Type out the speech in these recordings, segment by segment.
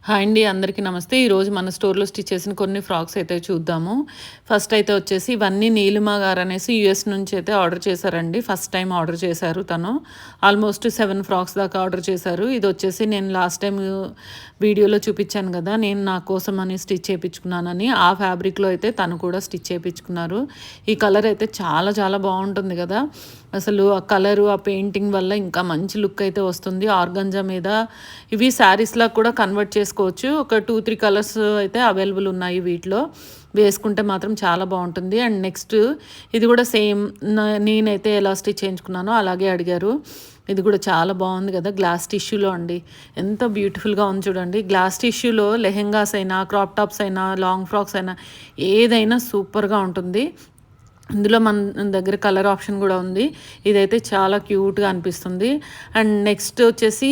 Hi అండి. అందరికీ నమస్తే. ఈరోజు మన స్టోర్‌లో స్టిచ్ చేసిన కొన్ని ఫ్రాక్స్ అయితే చూద్దాము. ఫస్ట్ అయితే వచ్చేసి ఇవన్నీ నీలిమ గారనేసి యూఎస్ నుంచి అయితే ఆర్డర్ చేశారండి. ఫస్ట్ టైమ్ ఆర్డర్ చేశారు తను. ఆల్మోస్ట్ 7 ఫ్రాక్స్ దాకా ఆర్డర్ చేశారు. ఇదొచ్చేసి నేను లాస్ట్ టైమ్ వీడియోలో చూపించాను గదా! నేను నా కోసమని స్టిచ్ చేపించుకున్నానని. ఆ ఫ్యాబ్రిక్‌లో అయితే తను కూడా స్టిచ్ చేపించుకున్నారు. ఈ కలర్ అయితే చాలా చాలా బావుంటుంది గదా! అసలు ఆ కలరు, ఆ పెయింటింగ్ వల్ల ఇంకా మంచి లుక్ అయితే వస్తుంది. ఆర్గంజా మీద ఇవి శారీస్‌లా కూడా కన్వర్ట్ చేసుకోవచ్చు. ఒక 2, 3 కలర్స్ అయితే అవైలబుల్ ఉన్నాయి వీటిలో. వేసుకుంటే మాత్రం చాలా బావుంటుంది. అండ్ నెక్స్ట్ ఇది కూడా సేమ్ నేనైతే ఎలా స్టిచ్ చేయించుకున్నానో అలాగే అడిగారు. ఇది కూడా చాలా బావుంది కదా! గ్లాస్ టిష్యూలో అండి. ఎంత బ్యూటిఫుల్‌గా ఉంది చూడండి. గ్లాస్ టిష్యూలో లెహెంగాస్ అయినా, క్రాప్ టాప్స్ అయినా, లాంగ్ ఫ్రాక్స్ అయినా ఏదైనా సూపర్‌గా ఉంటుంది. ఇందులో మన దగ్గర కలర్ ఆప్షన్ గూడా ఉంది. ఇదైతే చాలా క్యూట్‌గా అనిపిస్తుంది. అండ్ నెక్స్ట్ వచ్చేసి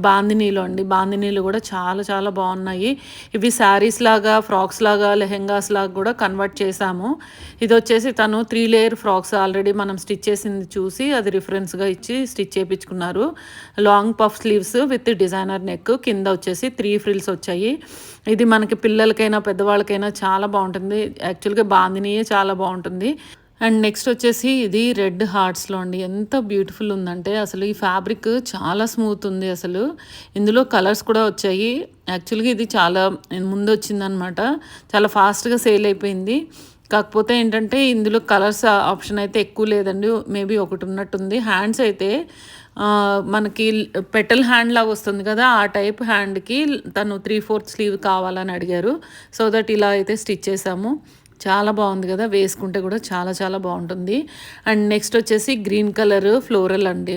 బాందినీలో అండి. బాందినీలు గూడా చాలా చాలా బావున్నాయి. ఇవి శారీస్‌లాగా, ఫ్రాక్స్‌లాగా, లెహెంగాస్‌లాగా గూడా కన్వర్ట్ చేశాము. ఇదొచ్చేసి తను 3 లేయర్ ఫ్రాక్స్ ఆల్రెడీ మనం స్టిచ్ చేసింది చూసి అది రిఫరెన్స్‌గా ఇచ్చి స్టిచ్ చేపించుకున్నారు. Long puff sleeves with designer neck. కింద వచ్చేసి 3 ఫ్రిల్స్ వచ్చాయి. ఇది మనకి పిల్లలకైనా, పెద్దవాళ్ళకైనా చాలా బావుంటుంది. యాక్చువల్‌గా బాందినియే చాలా బావుంటుంది. అండ్ నెక్స్ట్ వచ్చేసి ఇది రెడ్ హార్ట్స్‌లో అండి. ఎంత బ్యూటిఫుల్ ఉందంటే అసలు ఈ ఫ్యాబ్రిక్ చాలా స్మూత్ ఉంది అసలు. ఇందులో కలర్స్ కూడా వచ్చాయి. యాక్చువల్‌గా ఇది చాలా ముందొచ్చిందనమాట. చాలా ఫాస్ట్‌గా సేల్ అయిపోయింది. కాకపోతే ఏంటంటే ఇందులో కలర్స్ ఆప్షన్ అయితే ఎక్కువ లేదండి. మేబీ ఒకటి ఉన్నట్టుంది. హ్యాండ్స్ అయితే మనకి పెటల్ హ్యాండ్ లాగా వస్తుంది కదా! ఆ టైప్ హ్యాండ్‌కి తను 3/4 స్లీవ్ కావాలని అడిగారు. సో దట్ ఇలా అయితే స్టిచ్ చేశాము. చాలా బావుంది గదా! వేసుకుంటే గూడా చాలా చాలా బావుంటుంది. అండ్ నెక్స్ట్ వచ్చేసి గ్రీన్ కలర్ ఫ్లోరల్ అండి.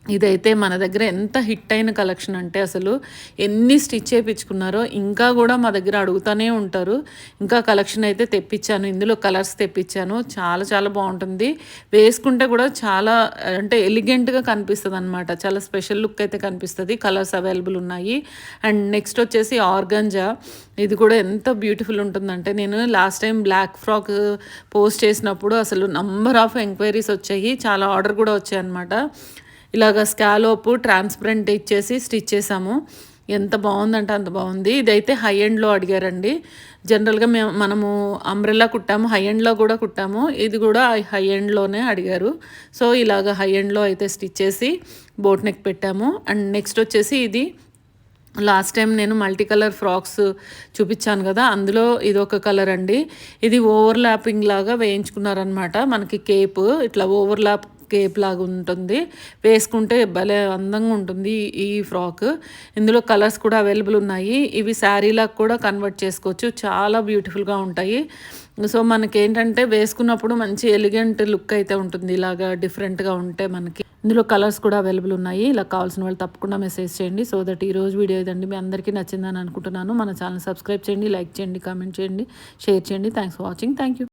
ఇదైతే మన దగ్గర ఎంత హిట్ అయిన కలెక్షన్ అంటే అసలు ఎన్ని స్టిచ్ చేపించుకున్నారో ఇంకా కూడా మా దగ్గర అడుగుతూనే ఉంటారు. ఇంకా కలెక్షన్ అయితే తెప్పించాను. ఇందులో కలర్స్ తెప్పించాను. చాలా చాలా బావుంటుంది. వేసుకుంటే కూడా చాలా అంటే ఎలిగెంట్‌గా కనిపిస్తదనమాట. చాలా స్పెషల్ లుక్ అయితే కనిపిస్తది. కలర్స్ అవైలబుల్ ఉన్నాయి. అండ్ నెక్స్ట్ వచ్చేసి ఆర్గాంజా. ఇది కూడా ఎంత బ్యూటిఫుల్ ఉంటుందంటే నేను last time black frock post చేసినప్పుడు అసలు నంబర్ ఆఫ్ ఎంక్వైరీస్ వచ్చాయి. చాలా ఆర్డర్ కూడా వచ్చాయన్నమాట. ఇలాగ స్కాలోపు ట్రాన్స్పరెంట్ ఇచ్చేసి స్టిచ్ చేసాము. ఎంత బావుందంటే అంత బావుంది. ఇదైతే హై ఎండ్‌లో అడిగారండి. జనరల్‌గా మనము అంబ్రెల్లా కుట్టాము. హై ఎండ్‌లో కూడా కుట్టాము. ఇది కూడా హై ఎండ్‌లోనే అడిగారు. సో, ఇలాగ హై ఎండ్‌లో అయితే స్టిచ్ చేసి బోట్ నెక్ పెట్టాము. అండ్ నెక్స్ట్ వచ్చేసి ఇది లాస్ట్ టైం నేను మల్టీ కలర్ ఫ్రాక్స్ చూపించాను కదా! అందులో ఇదొక కలర్ అండి. ఇది ఓవర్‌లాపింగ్ లాగా వేయించుకున్నారనమాట. మనకి కేపు ఇట్లా ఓవర్‌లాప్ కేప్ లాగా ఉంటుంది. వేసుకుంటే భలే అందంగా ఉంటుంది ఈ ఫ్రాక్. ఇందులో కలర్స్ కూడా అవైలబుల్ ఉన్నాయి. ఇవి శారీలాగా కూడా కన్వర్ట్ చేసుకోవచ్చు. చాలా బ్యూటిఫుల్‌గా ఉంటాయి. సో, మనకేంటంటే వేసుకున్నప్పుడు మంచి ఎలిగెంట్ లుక్ అయితే ఉంటుంది. ఇలాగా డిఫరెంట్‌గా ఉంటే మనకి. ఇందులో కలర్స్ కూడా అవైలబుల్ ఉన్నాయి. ఇలా కావాల్సిన వాళ్ళు తప్పకుండా మెసేజ్ చేయండి. సో దట్ ఈరోజు వీడియో ఇదండి. మీ అందరికీ నచ్చిందని అనుకుంటున్నాను. మన ఛానల్ సబ్స్క్రైబ్ చేయండి, లైక్ చేయండి, కామెంట్ చేయండి, షేర్ చేయండి. Thanks for watching. Thank you.